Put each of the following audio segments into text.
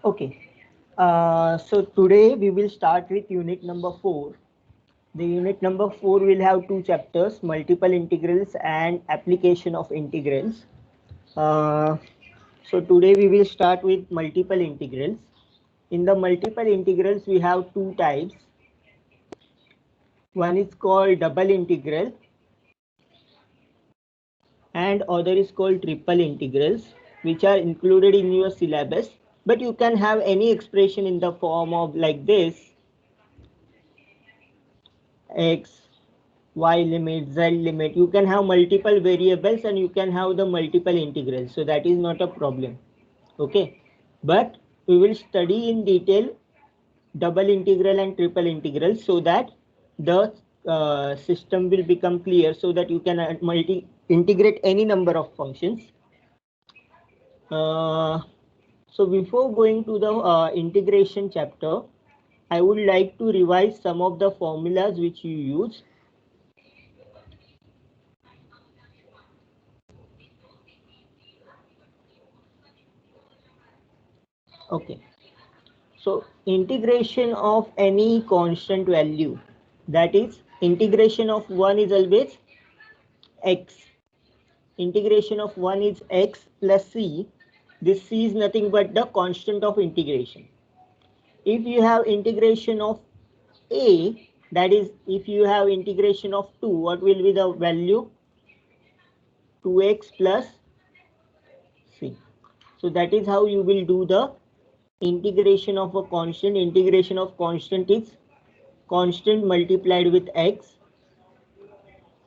Okay. So today we will start with unit number 4. The unit number 4 will have two chapters, multiple integrals and application of integrals. So today we will start with multiple integrals. In the multiple integrals we have two types. One is called double integral and other is called triple integrals, which are included in your syllabus. But you can have any expression in the form of like this: x, y limit, z limit. You can have multiple variables and you can have the multiple integrals. So that is not a problem. Okay. But we will study in detail double integral and triple integral so that the system will become clear, so that you can integrate any number of functions. So before going to the integration chapter, I would like to revise some of the formulas which you use. Okay. So integration of any constant value, that is integration of 1 is always x. Integration of 1 is x plus c. This c is nothing but the constant of integration. If you have integration of a, that is if you have integration of 2, what will be the value? 2x plus c. So that is how you will do the integration of a constant. Integration of constant is constant multiplied with x.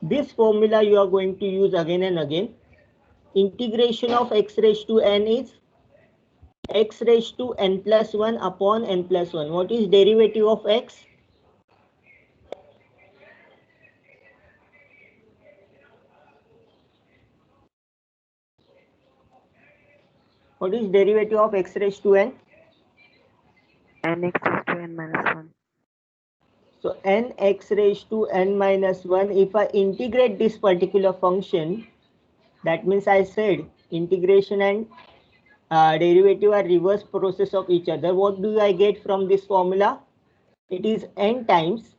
This formula you are going to use again and again. Integration of x raised to n is x raised to n plus 1 upon n plus 1. What is derivative of x? What is derivative of x raised to n? Nx raised to n minus 1. So nx raised to n minus 1, if I integrate this particular function, that means I said integration and derivative are reverse process of each other. What do I get from this formula? It is n times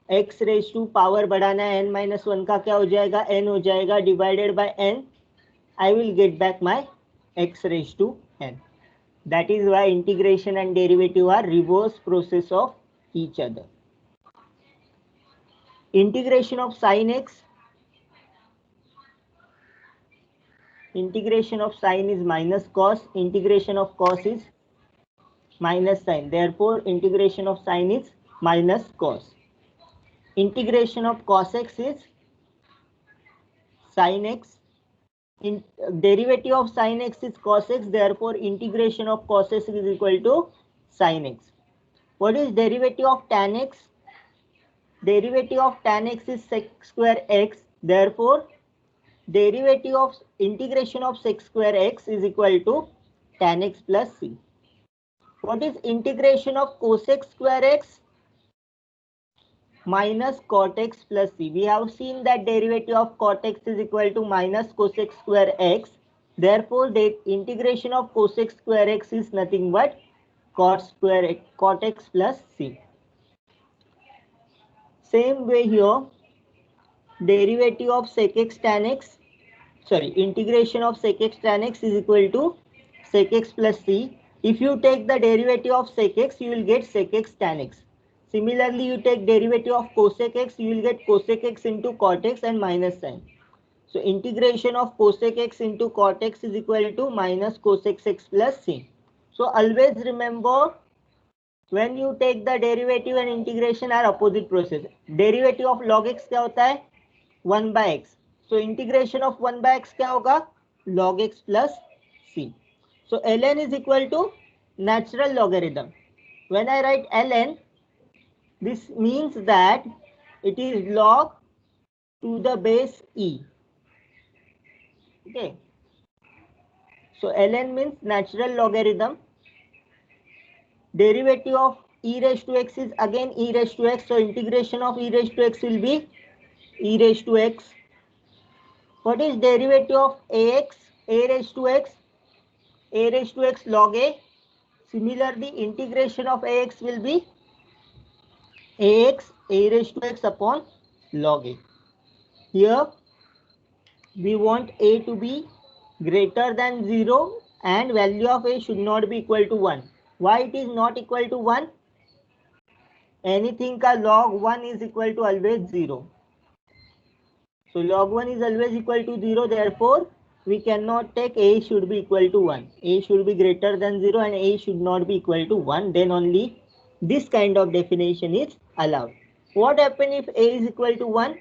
x raise to power बढ़ाना है n minus 1 का, क्या हो जाएगा? n हो जाएगा divided by n. I will get back my x raised to n. That is why integration and derivative are reverse process of each other. Integration of sin x. Integration of sin is minus cos. Integration of cos is minus sin. Therefore, integration of sin is minus cos. Integration of cos x is sin x. Derivative of sin x is cos x. Therefore, integration of cos x is equal to sin x. What is derivative of tan x? Derivative of tan x is sec square x. Therefore, derivative of integration of sec square x is equal to tan x plus c. What is integration of cosec square x? Minus cot x plus c. We have seen that derivative of cot x is equal to minus cosec square x. Therefore, the integration of cosec square x is nothing but cot x plus c. Same way here, derivative of sec x tan x, integration of sec x tan x is equal to sec x plus c. If you take the derivative of sec x, you will get sec x tan x. Similarly, you take derivative of cosec x, you will get cosec x into cot x and minus sign. So integration of cosec x into cot x is equal to minus cosec x plus c. So always remember, when you take the derivative and integration are opposite process. Derivative of log x क्या होता है? 1 by x. So integration of 1 by x क्या होगा? Log x plus c. So ln is equal to natural logarithm. When I write ln, this means that it is log to the base e. Okay. So ln means natural logarithm. Derivative of e raised to x is again e raised to x. So integration of e raised to x will be e raised to x. What is derivative of ax? A raised to x. A raised to x log a. Similarly, integration of ax will be ax a raised to x upon log a. Here we want a to be greater than 0 and value of a should not be equal to 1. Why it is not equal to 1? Anything ka log 1 is equal to always 0. So log 1 is always equal to 0, therefore we cannot take a should be equal to 1. A should be greater than 0 and a should not be equal to 1. Then only this kind of definition is allowed. What happens if a is equal to 1?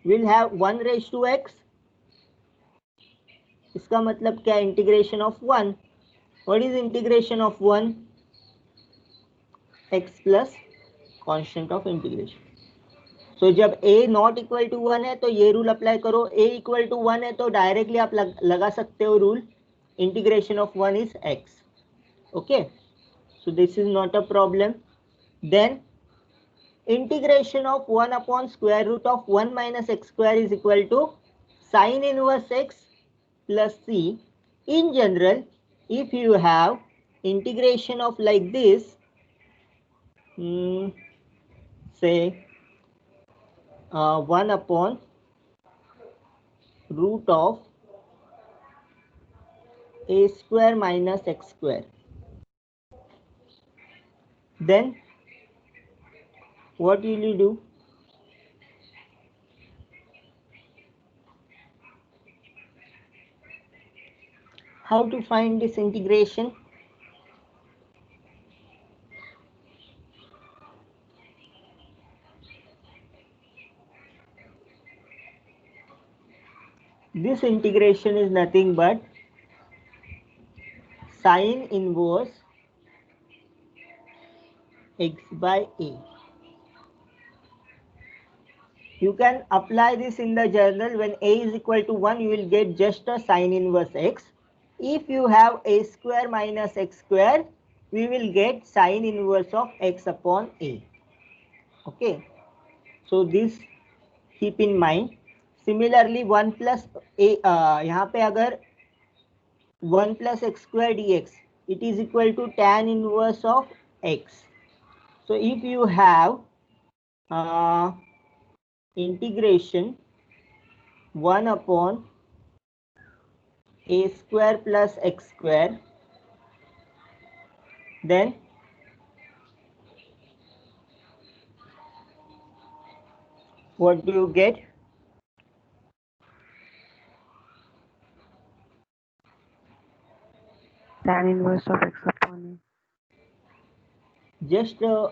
We'll have 1 raised to x. इसका मतलब क्या? Integration of 1. What is integration of 1? x plus constant of integration. So जब a not equal to 1 है तो ये rule apply करो. a इक्वल to 1 है तो डायरेक्टली आप लगा सकते हो rule. Integration of 1 is x. Okay, so this is not a problem. Then integration of 1 upon square root of 1 minus x square is equal to sine inverse x plus c. In general, if you have integration of like this, say 1 upon root of a square minus x square, then what will you do? How to find this integration? This integration is nothing but sine inverse x by a. You can apply this in the journal. When a is equal to 1, you will get just a sine inverse x. If you have a square minus x square, we will get sine inverse of x upon a. Okay, so this keep in mind. Similarly 1 plus a, यहाँ पे अगर 1 plus x square dx, it is equal to tan inverse of x. So if you have integration 1 upon a square plus x square, then what do you get? Tan inverse of x upon a. Just a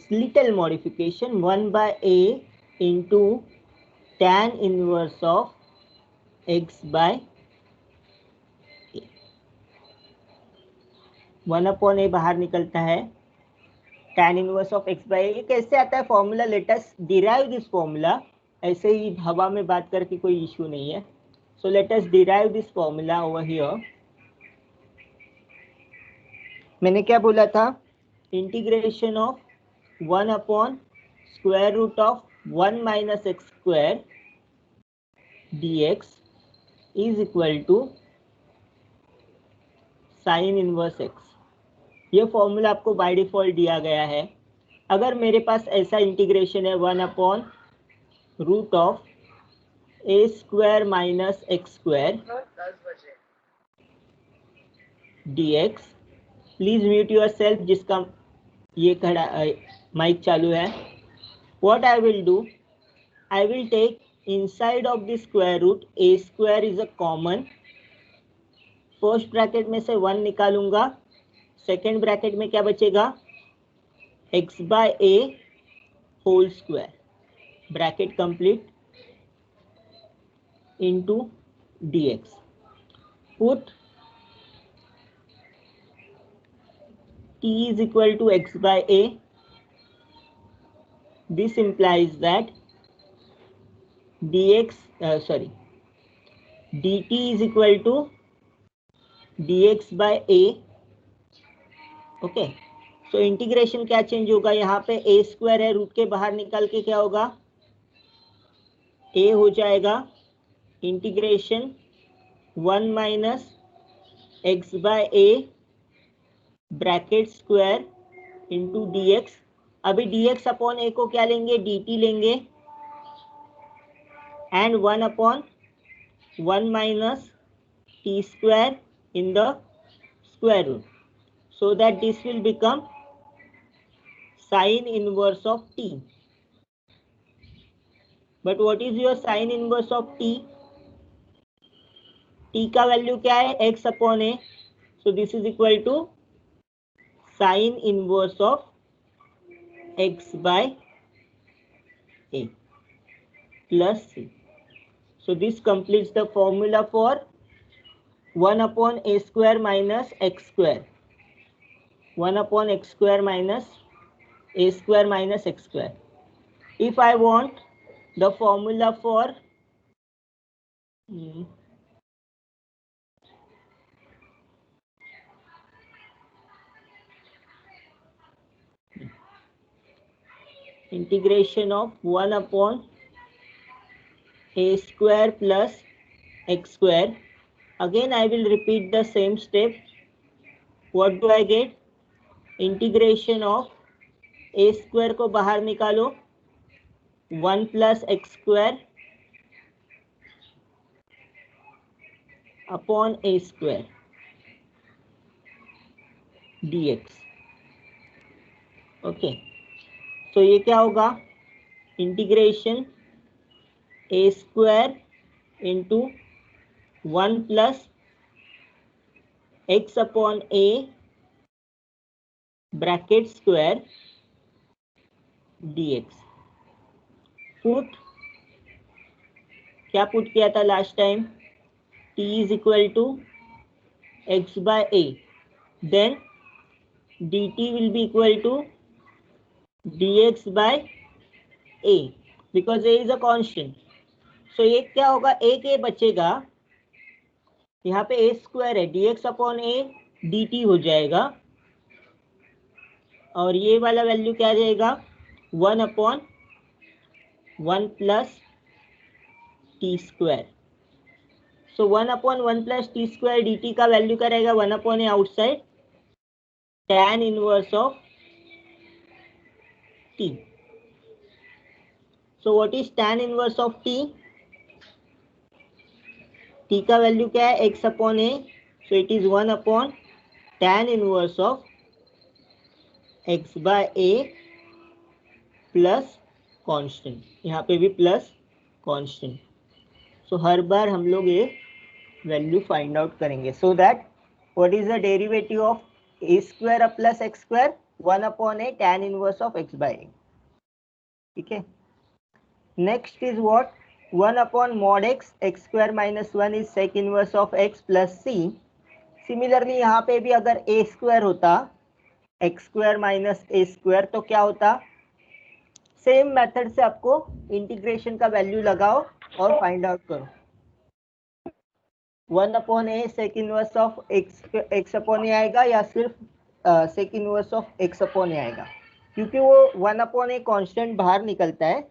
little modification, 1 by a into tan inverse of x by a. 1 upon a बाहर निकलता है, tan inverse of x by a. ये कैसे आता है formula? Late us derive this formula. ऐसे ही हवा में बात करके कोई इश्यू नहीं है. So let us derive this formula over here. मैंने क्या बोला था? Integration of 1 upon square root of 1 minus x square dx is equal to sine inverse x. ये फॉर्मूला आपको बाय डिफॉल्ट दिया गया है. अगर मेरे पास ऐसा इंटीग्रेशन है 1 upon root of a square minus x square dx, please mute yourself जिसका ये खड़ा माइक चालू है. What I will do, I will take inside of the square root a square is a common. First bracket में से 1 निकालूंगा. Second bracket में क्या बचेगा? x by a whole square, bracket complete, into dx. Put t is equal to x by a. This implies that dt is equal to dx by a. Okay, so integration क्या change होगा? यहाँ पे ए square है, root के बाहर निकाल के क्या होगा? ए हो जाएगा integration 1 minus x by a bracket square into d x. अभी डी एक्स अपॉन ए को क्या लेंगे, डी टी लेंगे, and 1 upon 1 minus t square in the square root, so that this will become sine inverse of t. But what is your sine inverse of t? t का value क्या है, x upon a, so this is equal to sine inverse of x by a plus c. So this completes the formula for 1 upon a square minus x square. 1 upon x square minus a square minus x square. If I want the formula for integration of 1 upon a square plus x square, again I will repeat the same step. What do I get? Integration of a square को बाहर निकालो, 1 plus x square upon a square dx. Okay, तो ये क्या होगा, integration a square into 1 plus x upon a bracket square dx. Put क्या put किया था last time, t is equal to x by a, then dt will be equal to dx by a, because a is a constant. So ये क्या होगा, एक a बचेगा, यहाँ पे a स्क्वायर है, dx अपॉन a dt हो जाएगा, और ये वाला वैल्यू क्या आ जाएगा, 1 upon 1 plus t square. So 1 upon 1 plus t square d t का वैल्यू क्या रहेगा, 1 upon a outside tan inverse of t. So what is tan inverse of t? t का वैल्यू क्या है, x upon a, so it is 1 upon tan inverse of x by a plus constant, यहाँ पे भी plus constant. सो हर बार हम लोग ये value find out करेंगे. So that what is the derivative of a square plus x square, 1 upon a tan inverse of x by a. ठीक है, next is what, 1 upon mod x square minus 1 is sec inverse of x plus c. Similarly यहाँ पे भी अगर a square होता, x square minus a square, तो क्या होता, सेम मेथड से आपको इंटीग्रेशन का वैल्यू लगाओ और फाइंड आउट करो. 1 upon A sec inverse of X upon A आएगा, या सिर्फ sec inverse of X upon A आएगा, क्योंकि वो 1 अपॉन ए कांस्टेंट बाहर निकलता है.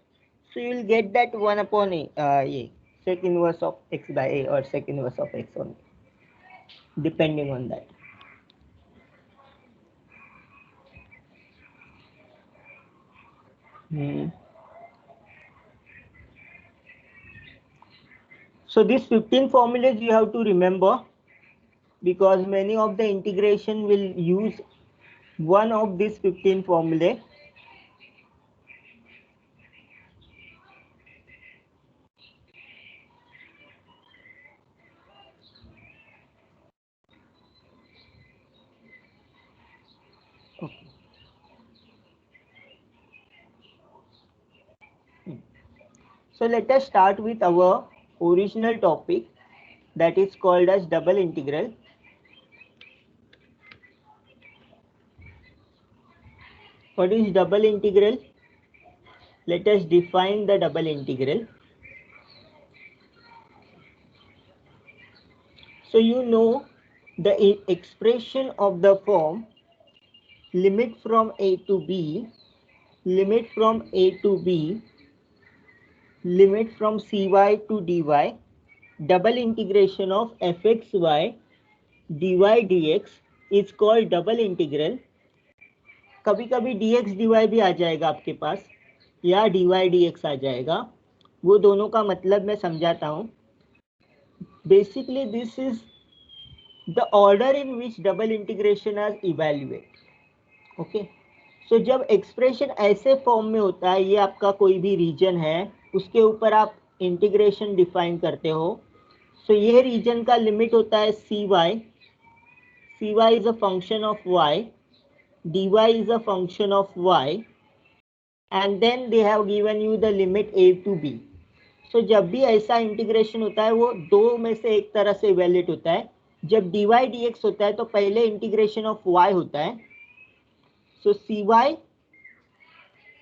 So you will get that 1 upon A, ये sec inverse of X by A और sec inverse of X only, depending on that. So these 15 formulas you have to remember, because many of the integration will use one of these 15 formulae. Okay. So let us start with our original topic, that is called as double integral. What is double integral? Let us define the double integral. So you know the expression of the form limit from a to b, limit from a to b, limit from cy to dy, double integration of fxy dy dx is called double integral. कभी कभी dx dy भी आ जाएगा आपके पास, या dy dx आ जाएगा, वो दोनों का मतलब मैं समझाता हूँ। Basically this is the order in which double integration are evaluate. Okay, so जब एक्सप्रेशन ऐसे फॉर्म में होता है, ये आपका कोई भी रीजन है, उसके ऊपर आप इंटीग्रेशन डिफाइन करते हो। सो ये रीजन का लिमिट होता है cy is a function of y, dy is a function of y, and then they have given you the limit a to b. So जब भी ऐसा इंटीग्रेशन होता है वो दो में से एक तरह से इवेल्युएट होता है। जब dy dx होता है तो पहले इंटीग्रेशन ऑफ y होता है, सो cy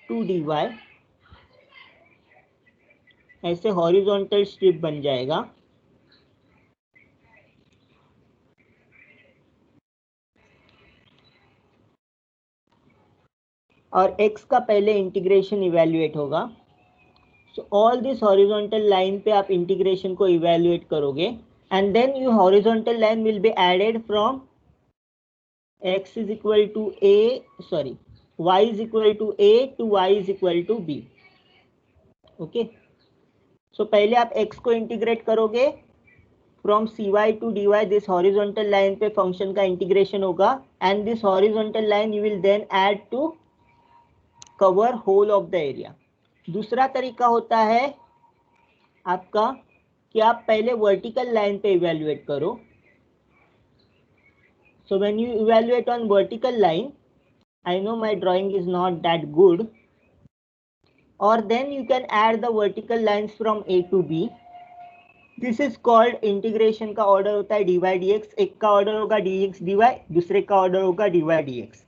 टू dy ऐसे हॉरिजॉन्टल स्ट्रिप बन जाएगा। और x का पहले इंटीग्रेशन इवेल्युएट होगा। So all this horizontal line पे आप इंटीग्रेशन को इवेल्युएट करोगे, and then you horizontal line will be added from x is equal to y is equal to a to y is equal to b। Okay, so पहले आप x को integrate करोगे from cy to dy, this horizontal line पे function का integration होगा, and this horizontal line you will then add to cover whole of the area. दूसरा तरीका होता है आपका कि आप पहले वर्टिकल लाइन पे इवेल्युएट करो। So when you evaluate on vertical line, I know my drawing is not that good, or then you can add the vertical lines from a to b. This is called integration का order होता है dy dx। एक का order होगा dx dy, दूसरे का order होगा dy dx।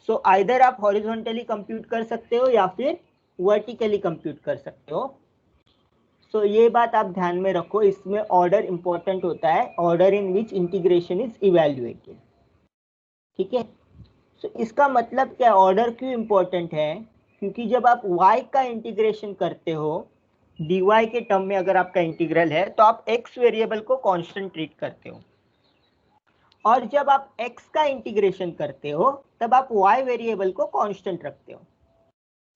So either आप हॉरिजॉन्टली कंप्यूट कर सकते हो या फिर वर्टिकली कंप्यूट कर सकते हो। सो ये बात आप ध्यान में रखो, इसमें ऑर्डर इंपॉर्टेंट होता है, order in which integration is evaluated. ठीक है, सो इसका मतलब क्या, ऑर्डर क्यों इंपॉर्टेंट है? क्योंकि जब आप y का इंटीग्रेशन करते हो dy के टर्म में, अगर आपका इंटीग्रल है तो आप x वेरिएबल को कांस्टेंट ट्रीट करते हो, और जब आप x का इंटीग्रेशन करते हो तब आप y वेरिएबल को कांस्टेंट रखते हो।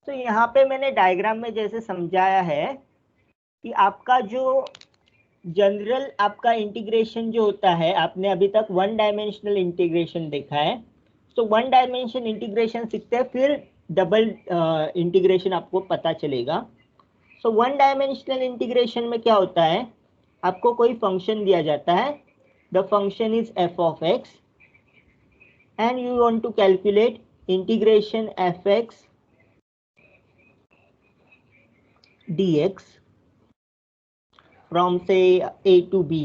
तो यहाँ पे मैंने डायग्राम में जैसे समझाया है कि आपका जो जनरल आपका इंटीग्रेशन जो होता है, आपने अभी तक वन डायमेंशनल इंटीग्रेशन देखा है। तो वन डायमेंशन इंटीग्रेशन सीखते हैं, फिर डबल इंटीग्रेशन आपको पता चलेगा। सो वन डायमेंशनल इंटीग्रेशन में क्या होता है, आपको कोई फंक्शन दिया जाता है, the function is f of x, and you want to calculate integration fx dx from say a to b.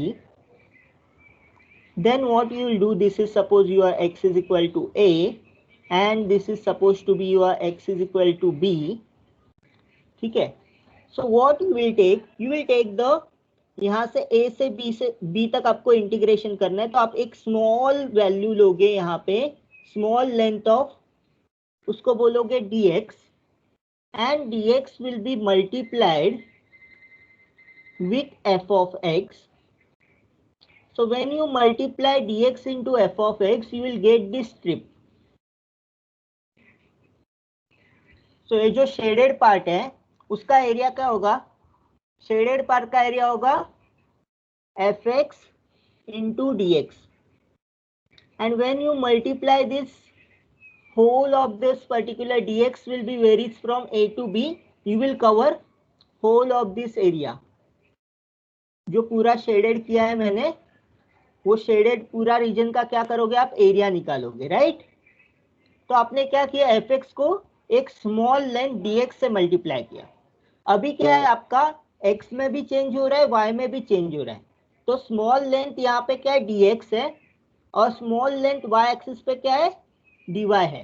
Then what you will do, this is suppose your x is equal to a, and this is supposed to be your x is equal to b. ठीक है, so what you will take the, यहाँ से a से b तक आपको integration करना है, तो आप एक स्मॉल वैल्यू लोगे यहाँ पे, स्मॉल लेंथ ऑफ, उसको बोलोगे dx, and dx will be multiplied with f of x. So when you multiply dx into f of x, you will get this strip. So ये जो शेडेड पार्ट है उसका area क्या होगा, shaded part का area होगा fx into dx, and when you multiply this whole of this particular dx will be varies from a to b, you will cover whole of this area। जो पूरा shaded किया है मैंने, वो shaded पूरा reason का क्या करोगे आप, एरिया निकालोगे, राइट। तो आपने क्या किया, fx को एक स्मॉल लेंथ dx से मल्टीप्लाई किया। अभी क्या है आपका, x में भी चेंज हो रहा है, y में भी चेंज हो रहा है, तो स्मॉल लेंथ यहाँ पे क्या है, dx है, और स्मॉल लेंथ y एक्सिस पे क्या है, dy है।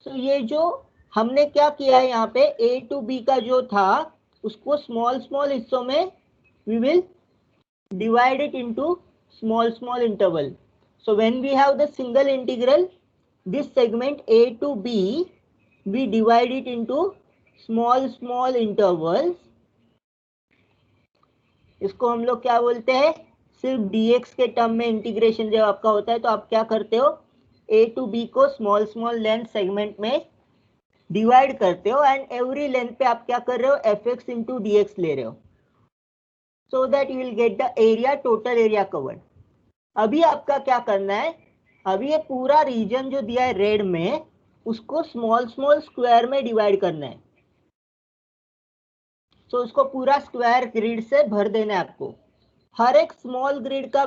तो ये जो हमने क्या किया है यहाँ पे, a to b का जो था उसको स्मॉल स्मॉल हिस्सों में we will divide it into small interval. So when we have the single integral, this segment a to b, we divide it into small intervals। इसको हम लोग क्या बोलते हैं, सिर्फ dx के टर्म में इंटीग्रेशन जब आपका होता है तो आप क्या करते हो, a to b को स्मॉल स्मॉल लेंथ सेगमेंट में डिवाइड करते हो एंड एवरी लेंथ पे आप क्या कर रहे हो, fx इंटू dx ले रहे हो, so that you will get the area, total area covered. अभी आपका क्या करना है, अभी ये पूरा रीजन जो दिया है रेड में, उसको स्मॉल स्मॉल स्क्वायर में डिवाइड करना है। तो उसको पूरा स्क्वायर ग्रिड से भर देना है आपको। हर एक स्मॉल ग्रिड का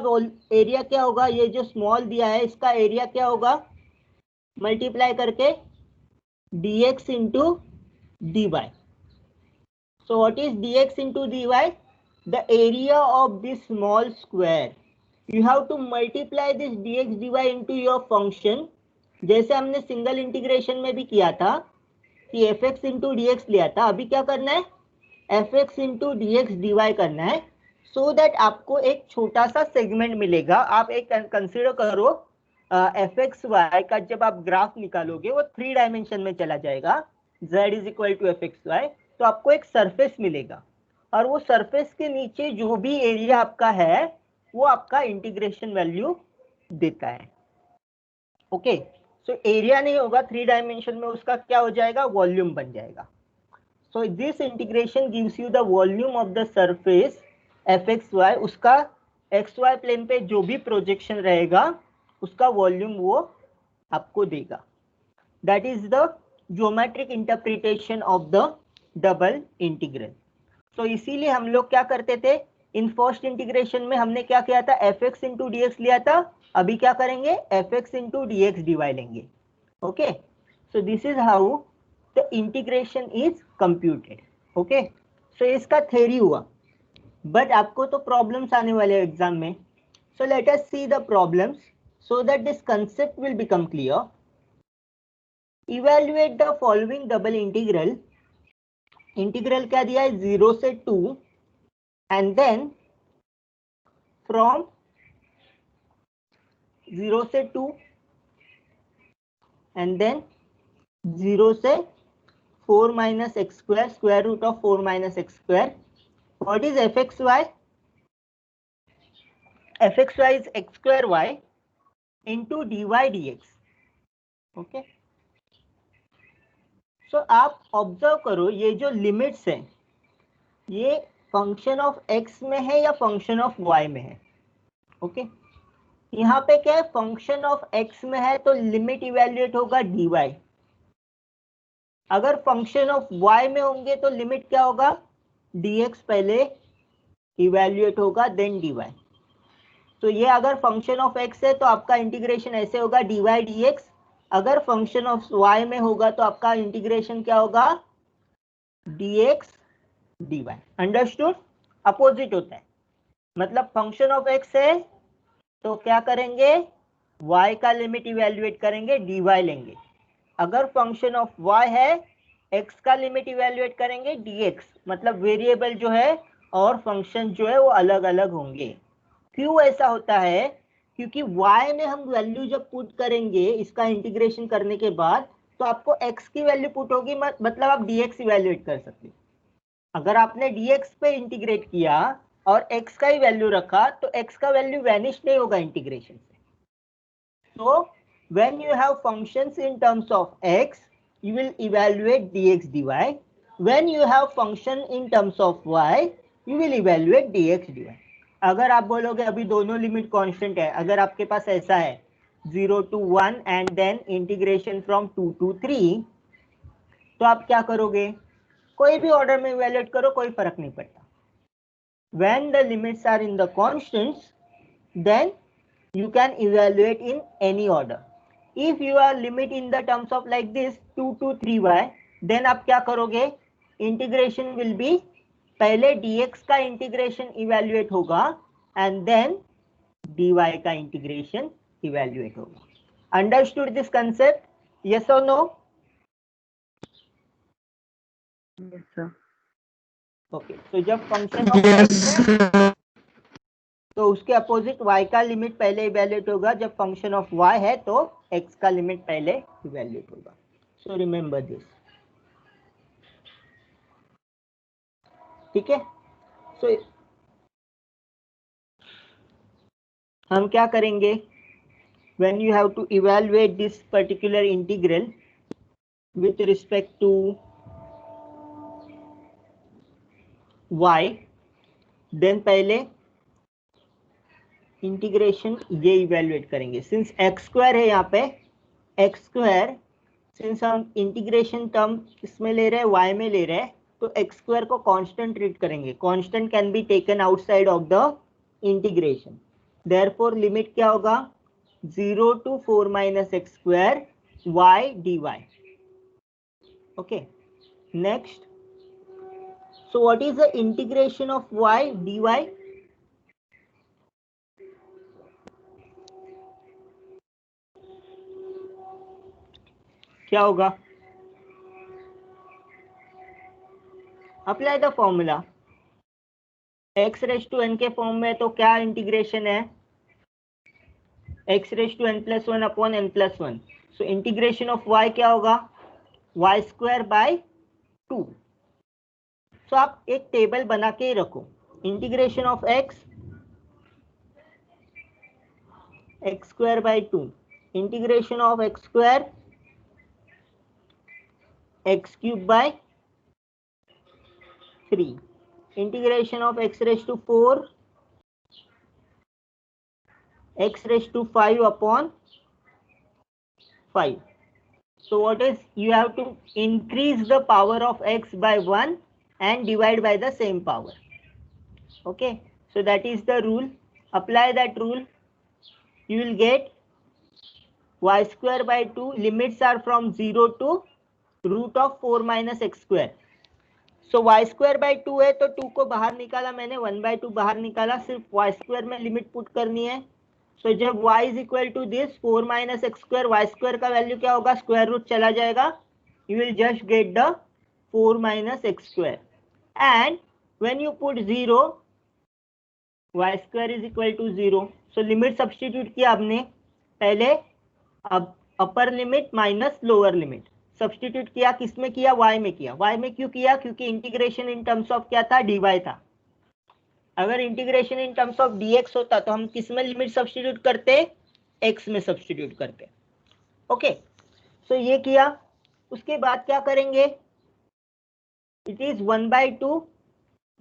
एरिया क्या होगा, ये जो स्मॉल दिया है इसका एरिया क्या होगा, मल्टीप्लाई करके dx into dy। So what is dx into dy? The area of this small square. You have to multiply this dx dy into your function, जैसे हमने सिंगल इंटीग्रेशन में भी किया था कि fx इंटू dx लिया था। अभी क्या करना है, fx इंटू dx dy करना है, सो दैट आपको एक छोटा सा सेगमेंट मिलेगा। आप एक कंसिडर करो fxy का जब आप ग्राफ निकालोगे वो 3 डायमेंशन में चला जाएगा, z is equal to fxy, तो आपको एक सरफेस मिलेगा और वो सरफेस के नीचे जो भी एरिया आपका है वो आपका इंटीग्रेशन वैल्यू देता है। ओके, सो एरिया नहीं होगा 3 डायमेंशन में, उसका क्या हो जाएगा, वॉल्यूम बन जाएगा। So this integration gives you the volume of the surface fxy, उसका xy प्लेन पे जो भी प्रोजेक्शन रहेगा उसका वॉल्यूम वो आपको देगा। That is the geometric interpretation of the double integral. तो इसीलिए हम लोग क्या करते थे, इन फर्स्ट इंटीग्रेशन में हमने क्या किया था, fx इंटू dx लिया था, अभी क्या करेंगे, fx इंटू dx dy लेंगे। Okay, so this is how the integration is computed. Okay, so इसका थ्योरी हुआ, बट आपको तो प्रॉब्लम्स आने वाले एग्जाम में। सो let us see the problems so that this concept will become clear. Evaluate the following double integral. Integral क्या दिया है, 0 से 2 एंड देन फ्रॉम 0 से 2 एंड देन 0 से 4 minus x square, square root of 4 minus x square. What is fxy? fxy is x square y into dy dx। Okay, so आप observe करो ये जो लिमिट्स है ये फंक्शन ऑफ x में है या फंक्शन ऑफ y में है। ओके, यहाँ पे क्या है, फंक्शन ऑफ x में है तो लिमिट इवेल्युएट होगा dy। अगर फंक्शन ऑफ y में होंगे तो लिमिट क्या होगा, dx पहले इवेल्युएट होगा देन dy। तो ये अगर फंक्शन ऑफ x है तो आपका इंटीग्रेशन ऐसे होगा dy dx, अगर फंक्शन ऑफ y में होगा तो आपका इंटीग्रेशन क्या होगा, dx dy। अंडरस्टूड? अपोजिट होता है, मतलब फंक्शन ऑफ x है तो क्या करेंगे, y का लिमिट इवेल्युएट करेंगे, dy लेंगे। अगर फंक्शन ऑफ y है x का लिमिट इवेल्युएट करेंगे dx, मतलब वेरिएबल जो है और फंक्शन जो है वो अलग अलग होंगे। क्यों ऐसा होता है, क्योंकि y में हम वैल्यू जब पुट करेंगे इसका इंटीग्रेशन करने के बाद तो आपको x की वैल्यू पुट होगी, मतलब आप dx इवेल्युएट कर सकते हो। अगर आपने dx पे इंटीग्रेट किया और x का ही वैल्यू रखा तो x का वैल्यू वैनिश नहीं होगा इंटीग्रेशन से। So when you have functions in terms of x, you will evaluate dx dy. When you have function in terms of y, you will evaluate dx dy. अगर आप बोलोगे अभी दोनों limit constant है, अगर आपके पास ऐसा है 0 to 1 and then integration from 2 to 3, तो आप क्या करोगे, कोई भी ऑर्डर में इवेल्युएट करो, कोई फर्क नहीं पड़ता। When the limits are in the constants, then you can evaluate in any order. If you are limit in the terms of like this 2 to 3y, then आप क्या करोगे, इंटीग्रेशन विल बी पहले dx का integration evaluate होगा and then dy का integration evaluate होगा। Understood this concept, yes और no? Yes, sir. Okay, तो जब फंक्शन ऑफ x है तो उसके अपोजिट y का लिमिट पहले इवेल्युएट होगा, जब फंक्शन ऑफ y है तो x का लिमिट पहले इवेल्युएट होगा। सो रिमेंबर दिस, ठीक है? सो हम क्या करेंगे, when you have to evaluate this particular integral with respect to y, then पहले इंटीग्रेशन ये इवेल्युएट करेंगे। सिंस एक्स स्क्वायर है यहाँ पे, एक्स स्क्वायर सिंस हम इंटीग्रेशन टर्म किसमें ले रहे हैं, वाई में ले रहे हैं, तो एक्स स्क्वायर को कांस्टेंट ट्रीट करेंगे। Constant can be taken outside of the integration, therefore limit क्या होगा, 0 to 4 minus x square y dy. Okay, next, so what is the integration of y dy? क्या होगा, apply the formula. x raise to n के form में तो क्या integration है, x raise to n plus 1 upon n plus 1। So integration of y क्या होगा, y square by 2। सो आप एक टेबल बना के ही रखो, integration of x x square by 2, integration of x square x cube by 3, integration of x raised to 4 x raised to 5 upon 5. So what is, you have to increase the power of x by 1 and divide by the same power. Okay, so that is the rule. Apply that rule, you will get y square by 2, limits are from 0 to root of 4 minus x square. So y square by 2 है तो 2 को बाहर निकाला मैंने, 1/2 बाहर निकाला, सिर्फ y square में लिमिट पुट करनी है। सो जब y is equal to this 4 minus x square, y square का वैल्यू क्या होगा, स्क्वायर रूट चला जाएगा, you will just get the 4 minus x square, and when you put 0 y square is equal to 0। So limit substitute किया आपने पहले, अब upper limit minus lower limit substitute किया, किसमें किया, y में किया। y में क्यों किया, क्योंकि इंटीग्रेशन इन टर्म्स ऑफ क्या था, dy था। अगर integration in terms of dx होता तो हम किस में लिमिट सब्सटीट्यूट करते, x में सब्सटीट्यूट करते। ओके, सो ये किया, उसके बाद क्या करेंगे, it is 1/2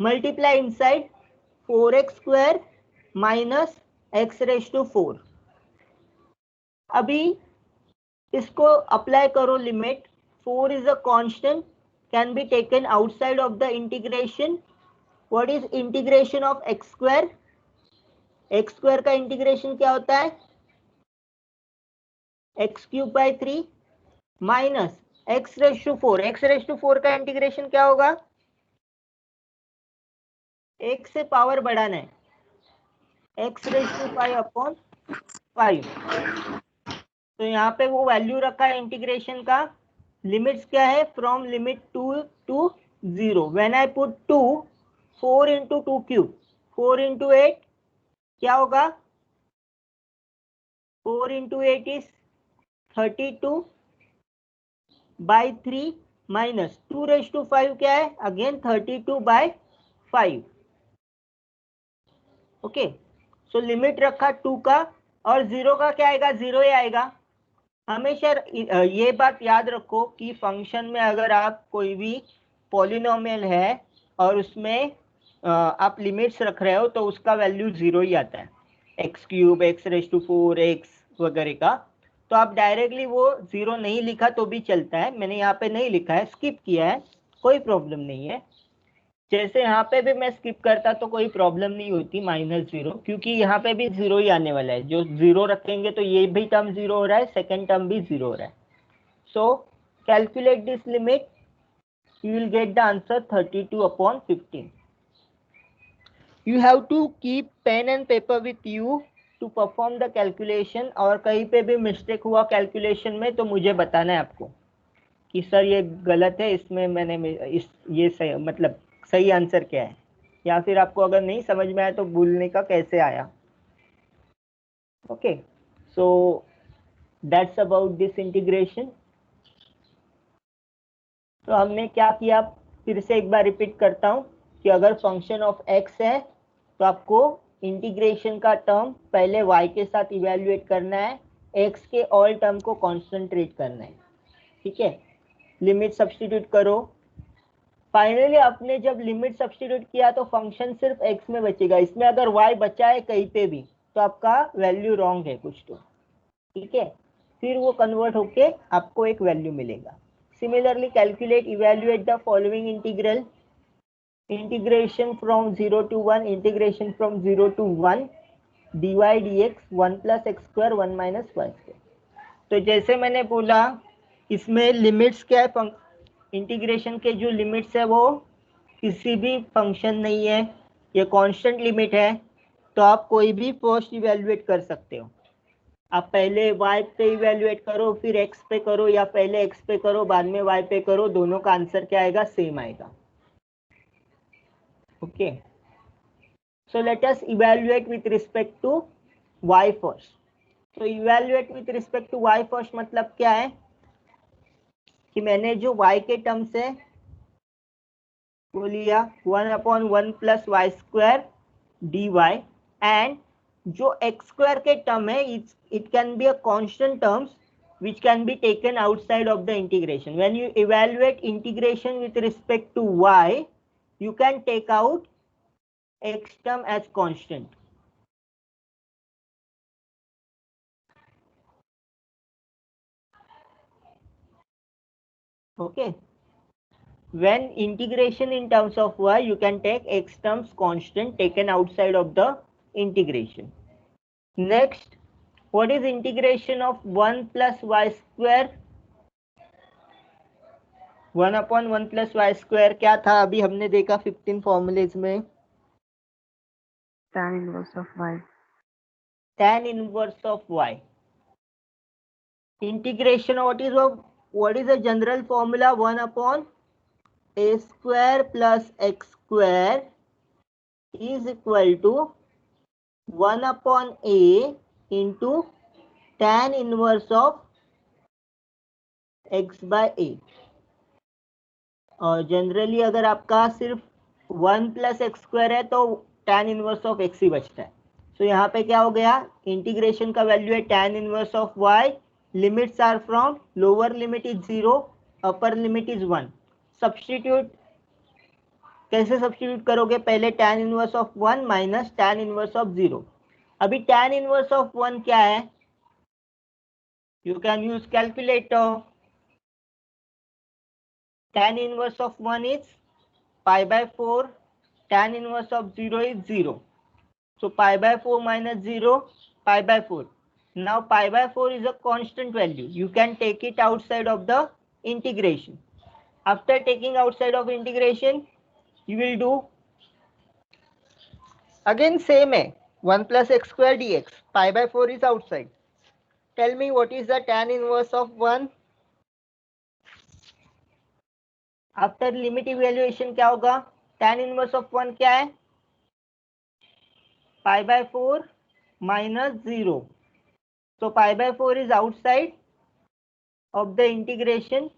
multiply inside 4x square minus x raise to 4। अभी इसको अप्लाई करो limit, 4 is a constant, can be taken outside of the integration. What is integration of x square? x square का इंटीग्रेशन क्या होता है, x cube by 3 minus x raise to 4। x raise to 4 का integration क्या होगा, x से power बढ़ाना है, x रेज टू 5 अपॉन 5। तो यहाँ पे वो वैल्यू रखा है इंटीग्रेशन का, लिमिट्स क्या है, from limit 2 to 0। When I put 2, 4 into 2 cube, 4 into 8 क्या होगा, 4 into 8 is 32 by 3 minus 2 raise to 5 क्या है, again 32 by 5। Okay, so limit रखा 2 का, और 0 का क्या आएगा, 0 ही आएगा। हमेशा ये बात याद रखो कि फंक्शन में अगर आप कोई भी पॉलिनोमियल है और उसमें आप लिमिट्स रख रहे हो तो उसका वैल्यू 0 ही आता है, x cube, x raise to 4, x वगैरह का। तो आप डायरेक्टली वो 0 नहीं लिखा तो भी चलता है, मैंने यहाँ पे नहीं लिखा है, स्किप किया है, कोई प्रॉब्लम नहीं है। जैसे यहाँ पे भी मैं स्किप करता तो कोई प्रॉब्लम नहीं होती, -0, क्योंकि यहाँ पे भी 0 ही आने वाला है। जो 0 रखेंगे तो ये भी टर्म 0 हो रहा है, सेकेंड टर्म भी 0 हो रहा है। सो calculate this limit, you will get the answer 32 upon 15. You have to keep pen and paper with you to perform the calculation, और कहीं पे भी मिस्टेक हुआ कैलकुलेशन में तो मुझे बताना है आपको कि सर ये गलत है, इसमें मैंने ये सही, मतलब सही आंसर क्या है, या फिर आपको अगर नहीं समझ में आया तो भूलने का कैसे आया। Okay, so that's about this integration. तो हमने क्या किया, फिर से एक बार रिपीट करता हूँ कि अगर फंक्शन ऑफ एक्स है तो आपको इंटीग्रेशन का टर्म पहले y के साथ इवेल्युएट करना है, x के ऑल टर्म को कॉन्सेंट्रेट करना है, ठीक है। लिमिट सब्स्टिट्यूट करो। फाइनली आपने जब लिमिट सब्स्टिट्यूट किया तो फंक्शन सिर्फ x में बचेगा। इसमें अगर y बचा है कहीं पे भी तो आपका वैल्यू रॉन्ग है कुछ तो, ठीक है। फिर वो कन्वर्ट होके आपको एक वैल्यू मिलेगा। Similarly calculate evaluate the following integral, integration from 0 to 1, integration from 0 to 1 dy dx 1 plus x square 1 minus y square। तो जैसे मैंने बोला इसमें लिमिट्स क्या है, इंटीग्रेशन के जो लिमिट्स है वो किसी भी फंक्शन नहीं है, ये कांस्टेंट लिमिट है। तो आप कोई भी फर्स्ट इवेल्युएट कर सकते हो। आप पहले y पे इवेल्युएट करो, फिर x पे करो, या पहले x पे करो बाद में y पे करो, दोनों का आंसर क्या आएगा, सेम आएगा। Okay, so let us evaluate with respect to y first. तो evaluate with respect to y first मतलब क्या है कि मैंने जो y के टर्म से वो लिया 1/1 plus y square d y, and जो x स्क्वायर के टर्म है it can be a constant terms which can be taken outside of the integration. When you evaluate integration with respect to y, you can take out x term as constant. Okay, when integration in terms of y, you can take x terms constant taken outside of the integration. Next, what is integration of 1 plus y square? 1/1 plus y square क्या था अभी हमने देखा 15 formulas में? tan inverse of y. Tan inverse of y. Integration, what is a general formula? 1/a square plus x square is equal to 1/a into tan inverse of x by a। और generally अगर आपका सिर्फ 1 plus x square है तो tan inverse of x ही बचता है। सो यहाँ पे क्या हो गया, इंटीग्रेशन का वैल्यू है tan inverse of y, limits are from lower limit is 0, upper limit is 1। Substitute कैसे सब्स्टिट्यूट करोगे, पहले tan inverse of 1 minus tan inverse of 0। अभी tan इनवर्स ऑफ 1 क्या है, you can use calculator. tan inverse of 1 is pi by 4, tan inverse of 0 is 0. So pi by 4 minus 0, pi by 4. Now pi by 4 is a constant value. You can take it outside of the integration. After taking outside of integration, you will do again same है 1 plus x square dx. Pi by 4 is outside. Tell me what is the tan inverse of 1? After limit evaluation क्या होगा, tan inverse of 1 क्या है, pi by 4 minus 0। So pi by 4 is outside of the integration,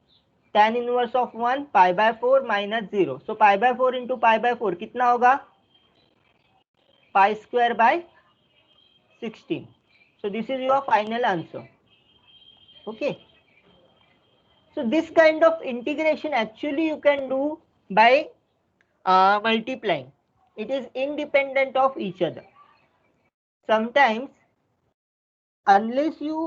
tan inverse of 1 pi by 4 minus 0। So pi by 4 into pi by 4 कितना होगा, pi square by 16। So this is your final answer. Okay, so this kind of integration actually you can do by multiplying. It is independent of each other. Sometimes unless you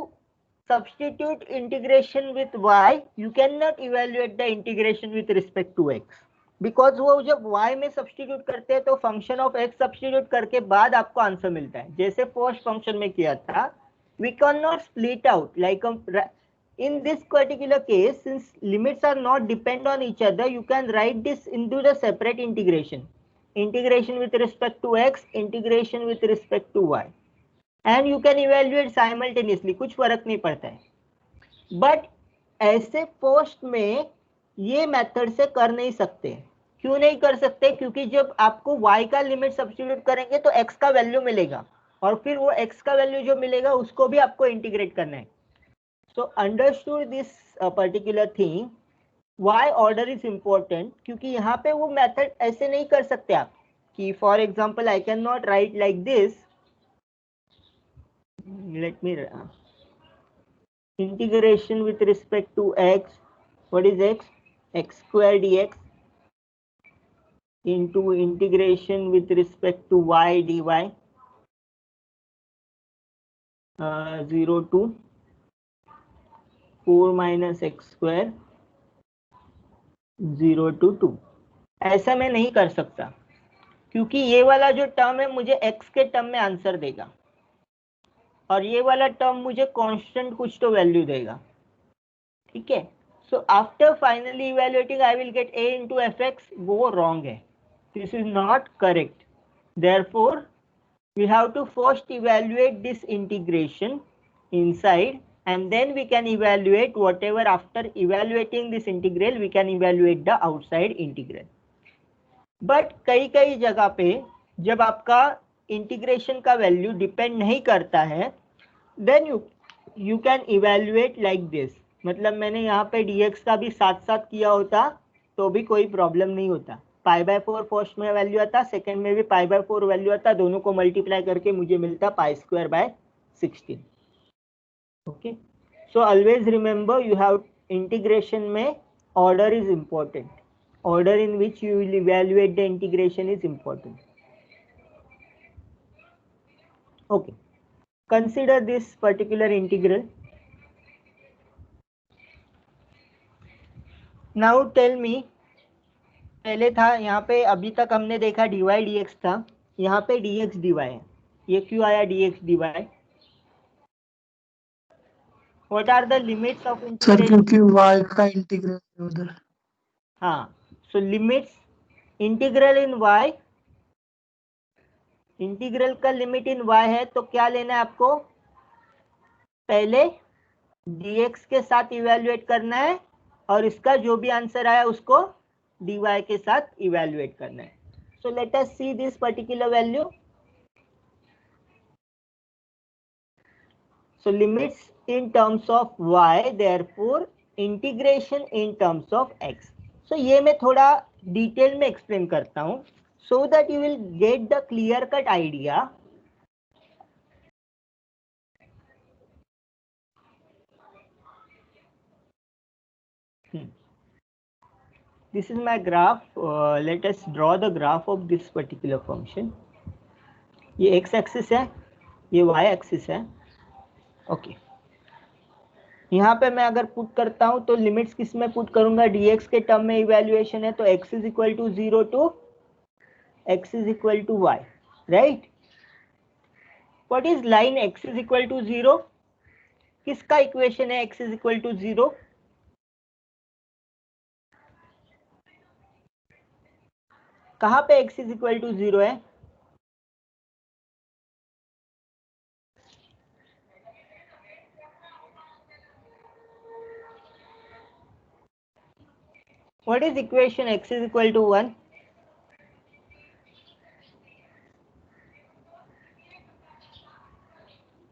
substitute integration with y, you cannot evaluate the integration with respect to x, because वो जब y में substitute करते हैं तो function of x substitute करके बाद आपको answer मिलता है, जैसे फर्स्ट फंक्शन में किया था। We can not split out like in this particular case, since limits are not depend on each other, you can write this into the separate integration. Integration with respect to x, integration with respect to y, and you can evaluate simultaneously, कुछ फर्क नहीं पड़ता है। But ऐसे post में ये method से कर नहीं सकते। क्यों नहीं कर सकते, क्योंकि जब आपको y का लिमिट सब्स्टिट्यूट करेंगे तो x का वैल्यू मिलेगा, और फिर वो x का वैल्यू जो मिलेगा उसको भी आपको इंटीग्रेट करना है। So understood this particular thing, why order is important, क्योंकि यहाँ पे वो मेथड ऐसे नहीं कर सकते आप कि for example I can not right like this, let me integration with respect to x, what is x? X square dx into integration with respect to y dy, 0 to 4 minus x square 0 to 2। ऐसा मैं नहीं कर सकता क्योंकि ये वाला जो term है मुझे x के टर्म में आंसर देगा और ये वाला टर्म मुझे कांस्टेंट कुछ तो वैल्यू देगा, ठीक है। So after finally evaluating I will get a into fx, वो रॉन्ग है, this is not correct. Therefore we have to first evaluate this integration inside and then we can evaluate whatever after evaluating this integral we can evaluate the outside integral। but कई जगह पे जब आपका integration का value depend नहीं करता है then you can evaluate like this, मतलब मैंने यहाँ पे dx का भी साथ साथ किया होता तो भी कोई प्रॉब्लम नहीं होता। π/4 फर्स्ट में वैल्यू आता, सेकंड में भी π/4 वैल्यू आता, दोनों को मल्टीप्लाई करके मुझे मिलता π²/16। Okay, so always remember you have integration में order is important, order in which you will evaluate the integration is important. Okay, consider this particular integral. Now tell me, पहले था यहाँ पे, अभी तक हमने देखा dy dx था, यहाँ पे dx dy है, ये क्यों आया dx dy? What are the limits of integration? Sir क्योंकि y का इंटीग्रल उधर। हाँ, so limits integral in y, integral का लिमिट इन y है तो क्या लेना है आपको? पहले dx के साथ इवैल्यूएट करना है और इसका जो भी आंसर आया उसको dy के साथ इवैल्यूएट करना है। So let us see this particular value. So limits in terms of y, therefore integration in terms of x। सो ये मैं थोड़ा डिटेल में एक्सप्लेन करता हूं so that you will get the clear cut idea. This is my graph. Let us draw the graph of this particular function. ये x axis है, ये y axis है। ओके, यहाँ पे मैं अगर पुट करता हूँ तो लिमिट्स किस में पुट करूंगा? dx के टर्म में इवैल्यूएशन है तो x is equal to 0 to x is equal to y, right? What is line x is equal to 0? किसका इक्वेशन है x इज इक्वल टू 0? कहाँ पे x इज इक्वल टू 0 है? What is equation x is equal to 1?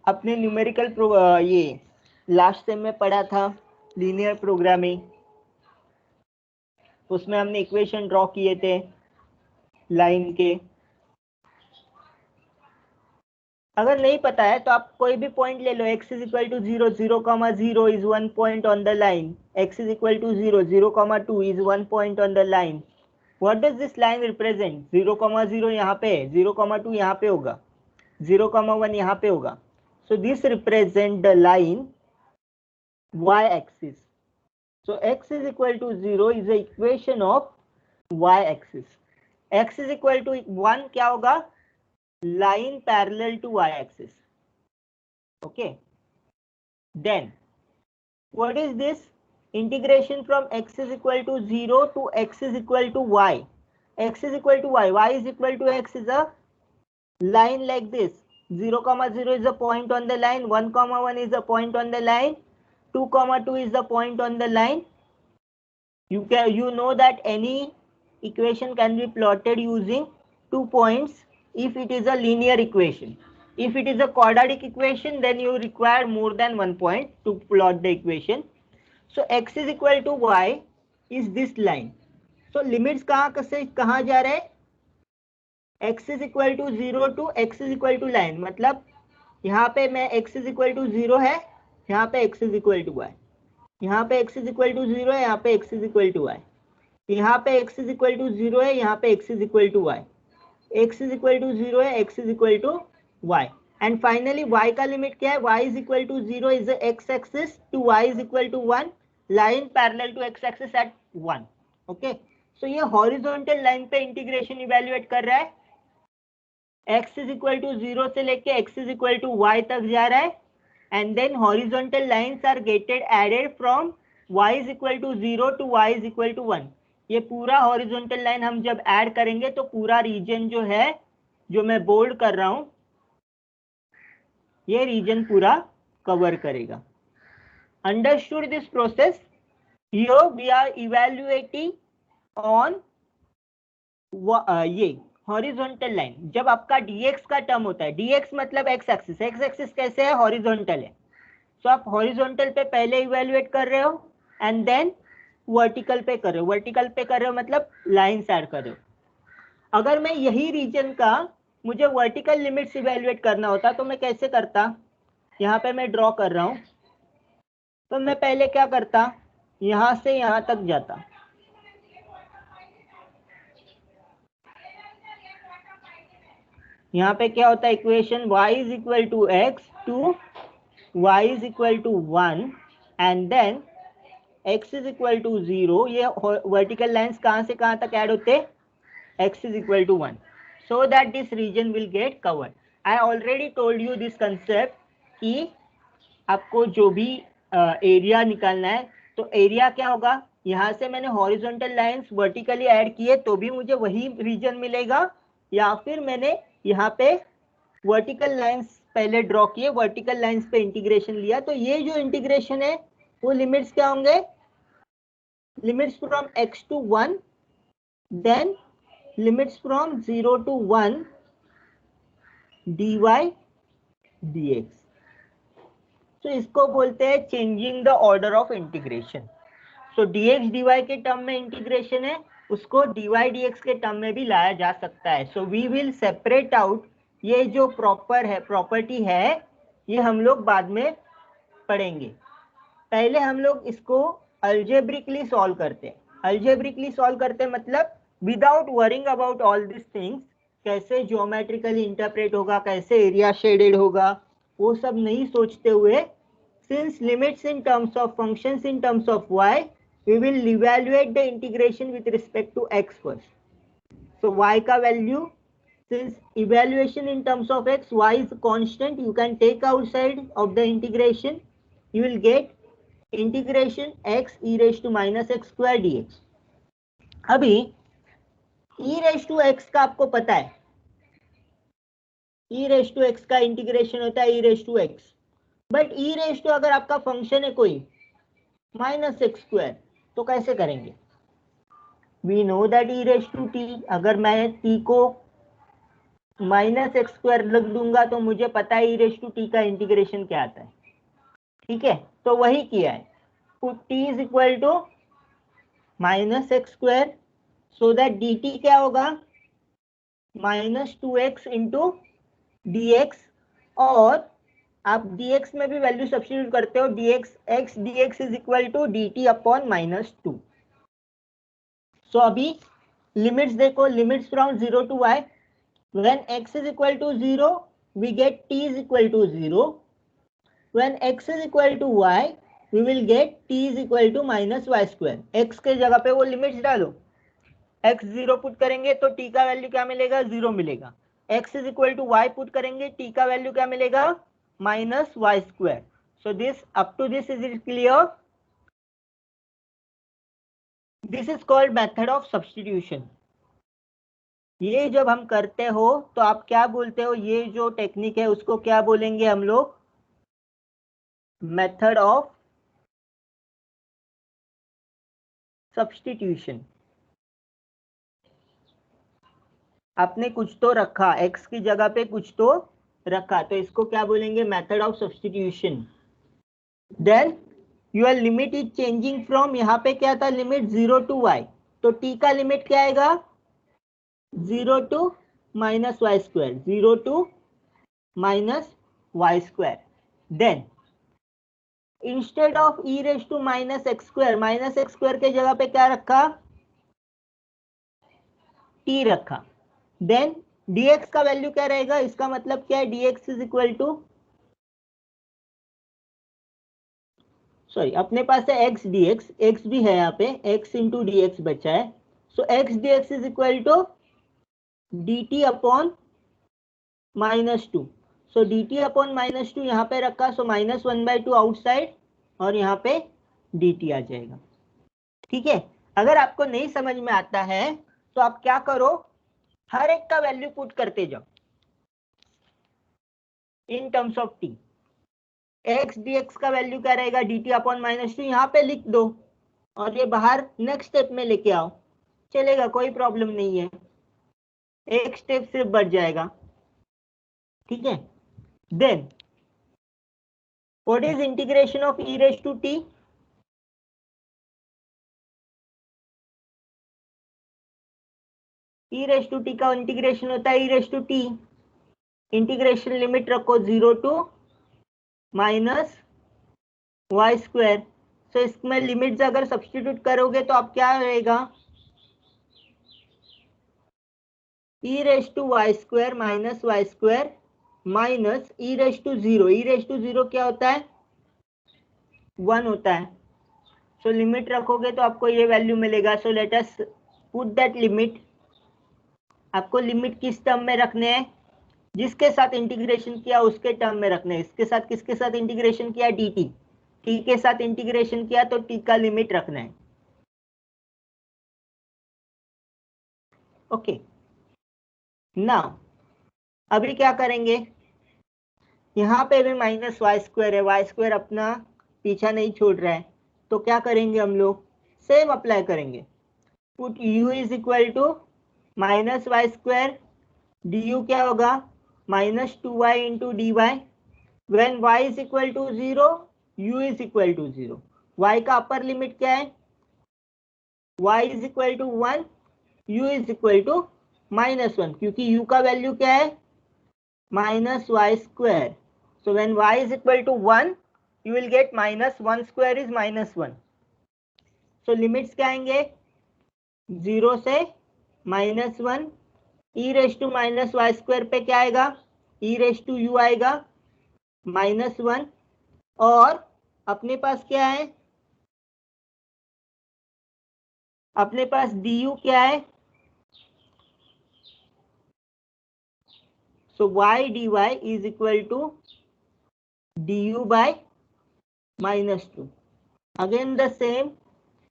अपने numerical ये last sem में पढ़ा था लीनियर प्रोग्रामिंग, उसमें हमने इक्वेशन ड्रॉ किए थे लाइन के। अगर नहीं पता है तो आप कोई भी पॉइंट ले लो, x is equal to 0, 0,0 is 1 point on the line, x is equal to 0, 0,2 is 1 point on the line. What does this line represent? 0,0 यहाँ पे, 0,2 यहाँ पे होगा, 0,1 यहाँ पे होगा। So this represent the line y axis. So x is equal to 0 is the equation of y axis. x is equal to 1 क्या होगा? Line parallel to y axis. Okay. Then what is this? Integration from x is equal to 0 to x is equal to y. X is equal to y. Y is equal to x is a line like this. 0,0 is a point on the line. 1,1 is a point on the line. 2,2 is the point on the line. You know that any equation can be plotted using 2 points if it is a linear equation. If it is a quadratic equation, then you require more than 1 point to plot the equation. So x is equal to y is this line. So limits कहाँ से कहाँ जा रहे हैं? x is equal to 0 to x is equal to line, मतलब यहाँ पे मैं x इज इक्वल टू 0 है, यहाँ पे x is equal to y, यहाँ पे x इज इक्वल टू 0 है, यहाँ पे x is equal to y, यहाँ पे x इज इक्वल टू 0 है, यहाँ पे x is equal to y, x is equal to 0 है, x is equal to y, and finally y का लिमिट क्या है, y is equal to 0 is x axis to y is equal to 1, line parallel to x axis at 1। Okay, so ये horizontal line पे integration evaluate कर रहा है, x is equal to 0 से लेके x is equal to y तक जा रहा है, and then horizontal lines are gated added from y is equal to 0 to y is equal to 1। ये पूरा हॉरिजॉन्टल लाइन हम जब ऐड करेंगे तो पूरा रीजन जो है, जो मैं बोल्ड कर रहा हूं, ये रीजन पूरा कवर करेगा। Understood this process? Here we are evaluating on ये हॉरिजॉन्टल लाइन। जब आपका dx का टर्म होता है, dx मतलब x एक्सिस, x एक्सिस कैसे है, हॉरिजॉन्टल है, सो आप हॉरिजॉन्टल पे पहले इवैल्यूएट कर रहे हो एंड देन वर्टिकल पे कर रहे हो, वर्टिकल पे कर रहे हो मतलब लाइंस ऐड कर रहे हो। अगर मैं यही रीजन का मुझे वर्टिकल लिमिट्स इवैल्यूएट करना होता तो मैं कैसे करता, यहाँ पे मैं ड्रॉ कर रहा हूँ, तो मैं पहले क्या करता, यहाँ से यहाँ तक जाता, यहाँ पे क्या होता है equation, y is equal to x to y is equal to 1 and then x is equal to 0। ये वर्टिकल लाइंस कहाँ से कहाँ तक ऐड होते, x is equal to 1, so that this region will get covered. I already told you this concept कि आपको जो भी एरिया निकालना है, तो एरिया क्या होगा, यहाँ से मैंने हॉरिजॉन्टल लाइंस वर्टिकली ऐड किए तो भी मुझे वही रीजन मिलेगा, या फिर मैंने यहाँ पे वर्टिकल लाइंस पहले ड्रॉ किए, वर्टिकल लाइंस पे इंटीग्रेशन लिया, तो ये जो इंटीग्रेशन है वो लिमिट्स क्या होंगे, limits from x to 1 then limits from 0 to 1 dy dx। तो इसको बोलते हैं changing the order of integration. So dx dy के टर्म में इंटीग्रेशन है, उसको dy dx के टर्म में भी लाया जा सकता है। So we will separate out, ये जो प्रॉपर्टी है ये हम लोग बाद में पढ़ेंगे। पहले हम लोग इसको अल्जेब्रिकली सॉल्व करते हैं। अल्जेब्रिकली सॉल्व करते हैं मतलब without worrying about all this things, कैसे ज्योमेट्रिकली इंटरप्रेट होगा, कैसे एरिया शेडेड होगा, वो सब नहीं सोचते हुए, since limits in terms of functions in terms of y, we will evaluate the integration with respect to x first. So y का value, since evaluation in terms of x, y is constant, you can take outside of the integration, you will get integration x e raised to minus x square dx। अभी e raised to x का आपको पता है, e raised to x का integration होता है e raised to x, but e raised to अगर आपका फंक्शन है कोई माइनस एक्स स्क्वायर, तो कैसे करेंगे, we know that e raised to t, अगर मैं t को माइनस एक्स स्क्वायर लिख दूंगा तो मुझे पता है e raised to t का इंटीग्रेशन क्या आता है, ठीक है, तो वही किया है, t is equal to minus x square, so that dt क्या होगा माइनस 2x इंटू dx, और आप dx में भी वैल्यू सब्स्टिट्यूट करते हो, dx is equal to dt upon minus 2। सो अभी लिमिट्स देखो, limits from 0 to y, when x is equal to 0 we get t is equal to 0, when x is equal to y we will get t is equal to minus y square. x के जगह पे वो limits डालो, x 0 put करेंगे तो t का value क्या मिलेगा, 0 मिलेगा, x is equal to y put करेंगे, t का वैल्यू क्या मिलेगा, minus y square. So this up to this is it clear, this is called method of substitution. ये जब हम करते हो तो आप क्या बोलते हो, ये जो टेक्निक है उसको क्या बोलेंगे हम लोग, मेथड ऑफ सब्स्टिट्यूशन। आपने कुछ तो रखा, x की जगह पे कुछ तो रखा, तो इसको क्या बोलेंगे, method of substitution. Then your limit is changing from, यहाँ पे क्या था लिमिट 0 टू y, तो t का लिमिट क्या आएगा 0 to minus y square, 0 to minus y square. Then instead of e raised to minus x square के जगह पे क्या रखा, t रखा. Then dx का वैल्यू क्या रहेगा, इसका मतलब क्या है, dx is equal to, sorry अपने पास है x dx, x भी है यहाँ पे, x इंटू dx बचा है. So x dx is equal to dt upon -2. So dt upon -2 यहाँ पे रखा, सो -1/2 आउटसाइड और यहाँ पे dt आ जाएगा. ठीक है. अगर आपको नहीं समझ में आता है तो आप क्या करो, हर एक का वैल्यू पुट करते जाओ इन terms of t. x dx का वैल्यू क्या रहेगा, dt अपॉन -2 यहाँ पे लिख दो और ये बाहर नेक्स्ट स्टेप में लेके आओ, चलेगा, कोई प्रॉब्लम नहीं है, एक स्टेप सिर्फ बढ़ जाएगा. ठीक है. Then what is integration of e raise to t, e raise to t का इंटीग्रेशन होता है e raise to t. Integration limit रखो 0 to minus y square. So इसमें लिमिट्स अगर सब्स्टिट्यूट करोगे तो आप क्या रहेगा, e raise to y square minus y square minus e raise to 0. e raise to 0 क्या होता है, 1 होता है. सो लिमिट रखोगे तो आपको ये वैल्यू मिलेगा. सो let us put that limit. आपको लिमिट किस टर्म में रखने हैं, जिसके साथ इंटीग्रेशन किया उसके टर्म में रखने हैं. इसके साथ किसके साथ इंटीग्रेशन किया, dt, t के साथ इंटीग्रेशन किया तो t का लिमिट रखना है. ओके. नाउ अभी क्या करेंगे, यहाँ पे भी माइनस वाई स्क्वायर है, वाई स्क्वायर अपना पीछा नहीं छोड़ रहा है, तो क्या करेंगे हम लोग, सेम अप्लाई करेंगे. Put u is equal to minus y square, du क्या होगा, -2y into dy. When y is equal to 0, u is equal to 0. y का अपर लिमिट क्या है, y is equal to 1, u is equal to -1, क्योंकि u का value क्या है, minus y square. So when y is equal to 1, you will get -1 square is -1. So limits क्या आएंगे, 0 से -1. e raise to minus y square पे क्या आएगा, e रेज टू u आएगा -1. और अपने पास क्या है, अपने पास du क्या है, so y dy is equal to du by -2. Again the same,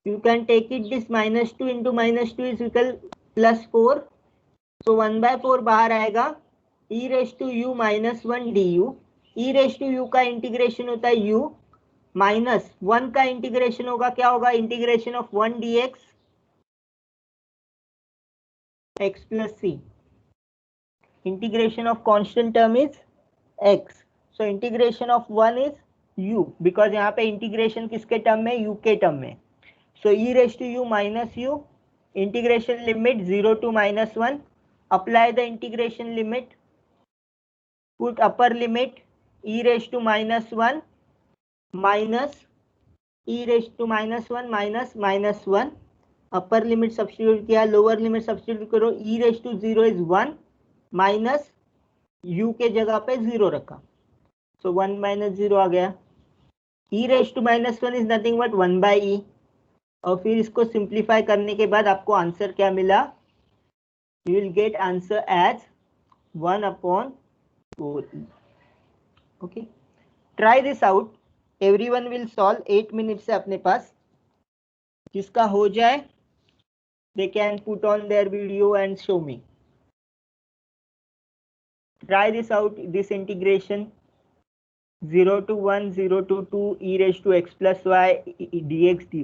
you can take it, this -2 into -2 is equal +4. so 1/4 बाहर आएगा, e raise to u -1 du. e raise to u का इंटीग्रेशन होता है u, -1 का integration होगा, क्या होगा, integration of 1 dx x plus c. Integration of constant term is x. So integration of 1 is u, because यहाँ पे इंटीग्रेशन किसके टर्म में, u के टर्म में. So e raise to u minus u, integration limit 0 to -1. apply the integration limit, put upper limit e raised to -1 minus e raised to -1 minus -1. Upper limit substitute किया, lower limit substitute करो, e raise to 0 is 1 minus u के जगह पे 0 रखा, सो 1 - 0 आ गया. e raise to -1 is nothing but 1/e. और फिर इसको सिंप्लीफाई करने के बाद आपको आंसर क्या मिला, you will get answer as 1/4e. okay, try this out. everyone will solve 8 minutes से अपने पास. जिसका हो जाए they can put on their video and show me. Try this out, this integration 0 to 1, 0 to 2 e raised to x plus y dx dy.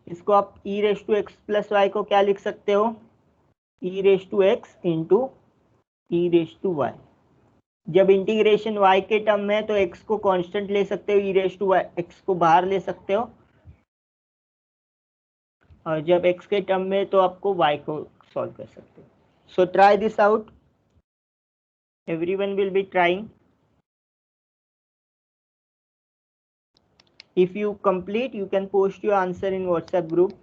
इसको आप e raise to x plus y को क्या लिख सकते हो, e raise to x into e raise to y. जब integration y के term में है तो x को कांस्टेंट ले सकते हो, e रेज टू x को बाहर ले सकते हो, और जब x के टर्म में तो आपको y को सॉल्व कर सकते हो. So try this out. Everyone will be trying. If you complete, you can post your answer in WhatsApp group.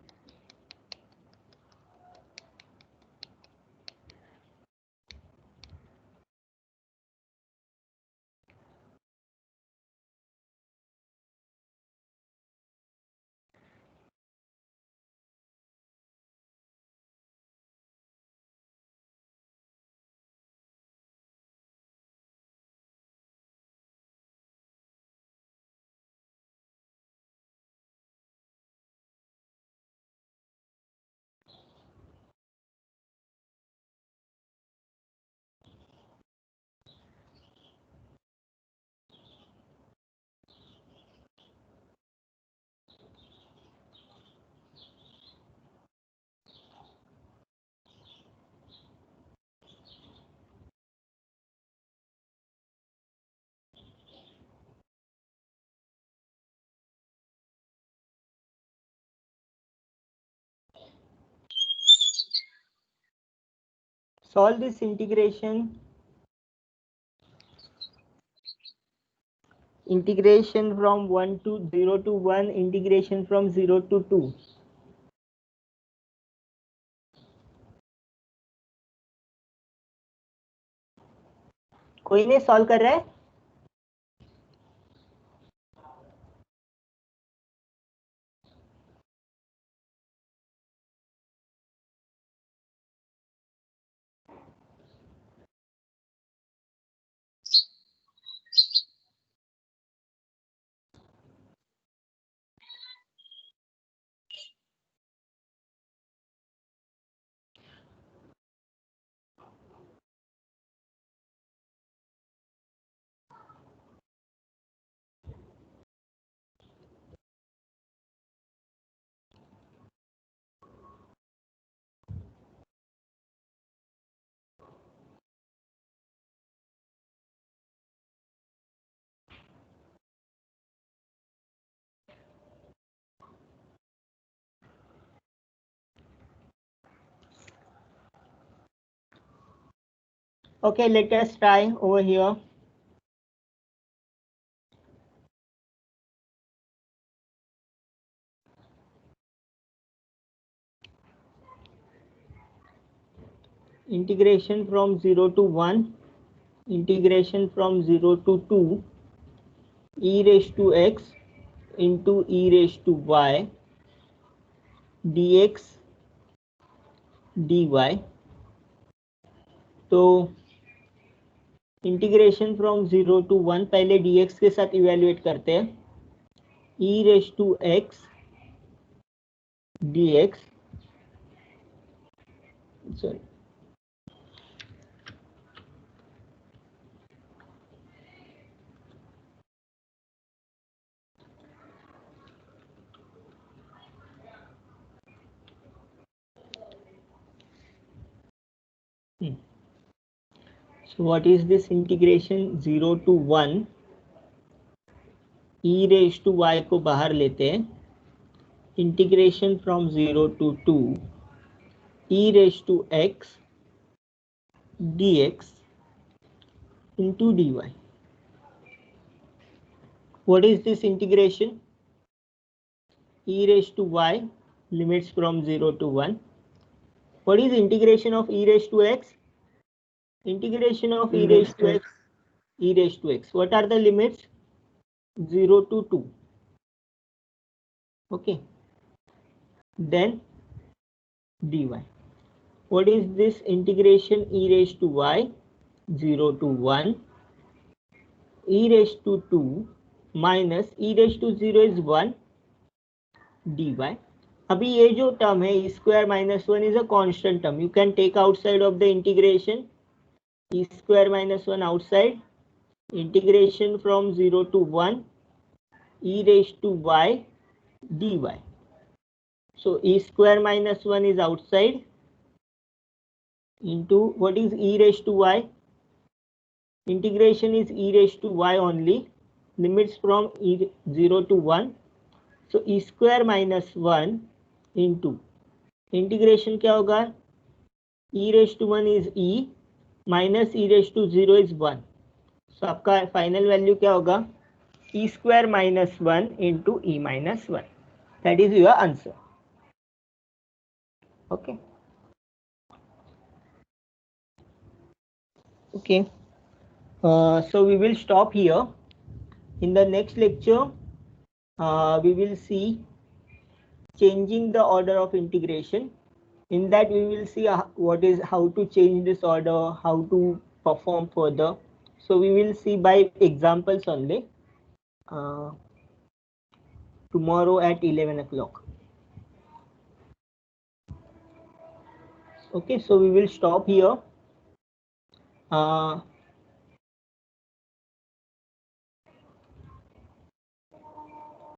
Solve this integration. Integration from 1 to 0 to 1, integration from 0 to 2. कोई नहीं solve कर रहा है? Okay, let us try over here. Integration from 0 to 1, integration from 0 to 2, e raised to x into e raised to y dx dy. तो integration from 0 to 1 पहले dx के साथ evaluate करते हैं. e raise to x dx, सॉरी, so what is this integration 0 to 1, e raise to y को बाहर लेते हैं. Integration from 0 to 2, e raise to x dx into dy. What is this integration? E raised to y, limits from 0 to 1. What is integration of e raised to x? Integration of e raised to x, e raised to x. What are the limits? 0 to 2. Okay. Then dy. What is this integration e raised to y? 0 to 1. E raised to 2 minus e raised to 0 is 1 dy. अभी ये जो term है e square minus 1 is a constant term. You can take outside of the integration. E square minus 1 outside. Integration from 0 to 1 e raised to y dy. So e square minus 1 is outside into what is e raised to y? Integration is e raised to y only. Limits from 0 to 1. So e square minus 1 into integration क्या होगा? e raised to 1 is e minus e raised to 0 is 1. So आपका final value क्या होगा? e square minus 1 into e minus 1. That is your answer. Okay. Okay. So we will stop here. In the next lecture, we will see changing the order of integration. In that we will see how to change this order, how to perform further. So we will see by examples only tomorrow at 11 o'clock. Okay, so we will stop here.